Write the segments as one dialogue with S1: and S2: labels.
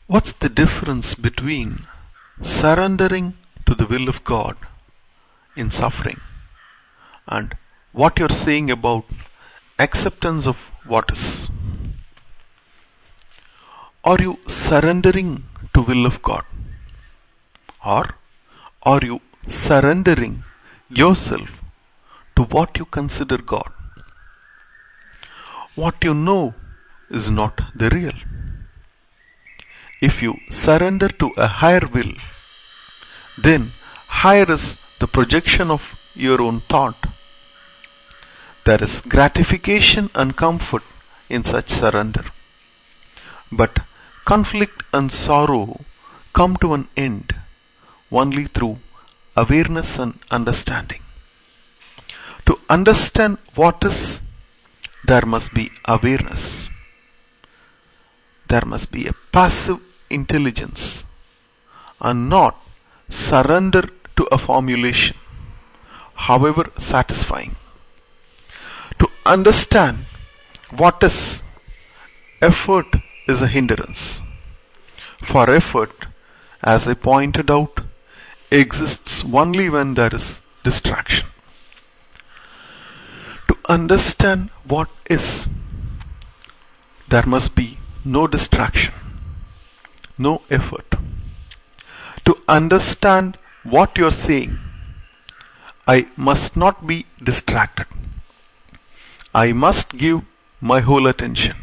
S1: What's the difference between surrendering to the will of God in suffering and what you're saying about acceptance of what is? Are you surrendering to will of God, or are you surrendering yourself to what you consider God? What you know is not the real. If you surrender to a higher will, then higher is the projection of your own thought. There is gratification and comfort in such surrender. But conflict and sorrow come to an end only through awareness and understanding. To understand what is, there must be awareness. There must be a passive intelligence and not surrender to a formulation, however satisfying. To understand what is, effort is a hindrance. For effort, as I pointed out, exists only when there is distraction. To understand what is, there must be no distraction, no effort. To understand what you are saying, I must not be distracted. I must give my whole attention.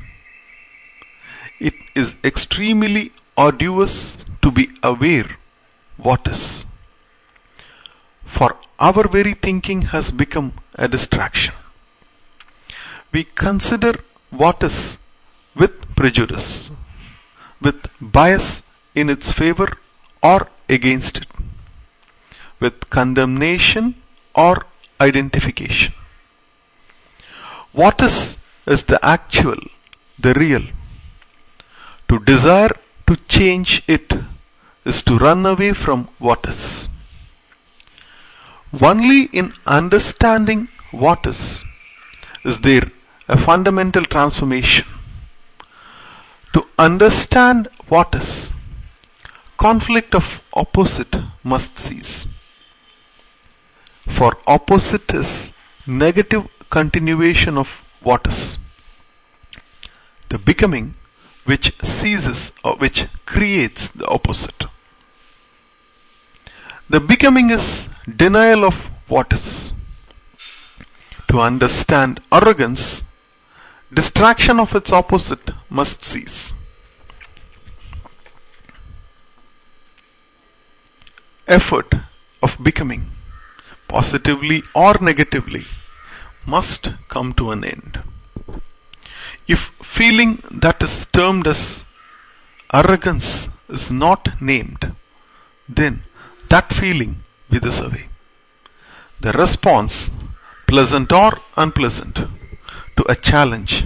S1: It is extremely arduous to be aware what is. For our very thinking has become a distraction. We consider what is with prejudice, with bias in its favor or against it, with condemnation or identification. What is the actual, the real. To desire to change it is to run away from what is. Only in understanding what is there a fundamental transformation. To understand what is, conflict of opposite must cease. For opposite is negative continuation of what is. The becoming which ceases or which creates the opposite. The becoming is denial of what is. To understand arrogance, distraction of its opposite must cease. Effort of becoming, positively or negatively, must come to an end. If feeling that is termed as arrogance is not named, then that feeling withers away. The response, pleasant or unpleasant, to a challenge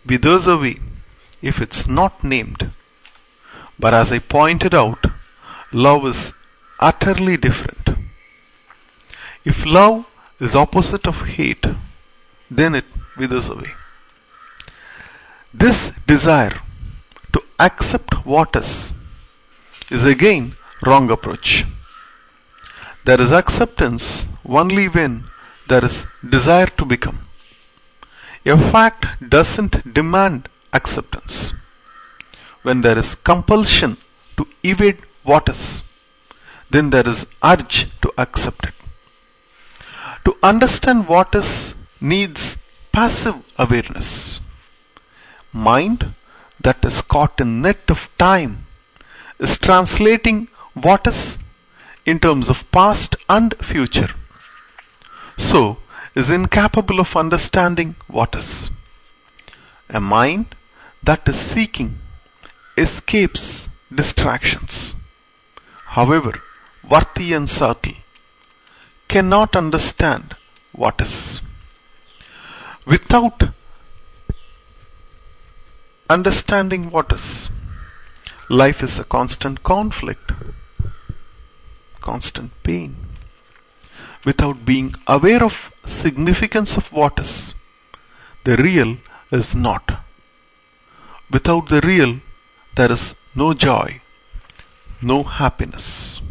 S1: withers away if it's not named. But as I pointed out, love is utterly different. If love is opposite of hate, then it withers away. This desire to accept what is again wrong approach. There is acceptance only when there is desire to become. A fact doesn't demand acceptance. When there is compulsion to evade what is, then there is urge to accept it. To understand what is needs passive awareness. Mind that is caught in net of time is translating what is in terms of past and future. So is incapable of understanding what is. A mind that is seeking escapes distractions, however worthy and subtle, cannot understand what is. Without understanding what is, life is a constant conflict, constant pain. Without being aware of significance of what is, the real is not. Without the real, there is no joy, no happiness.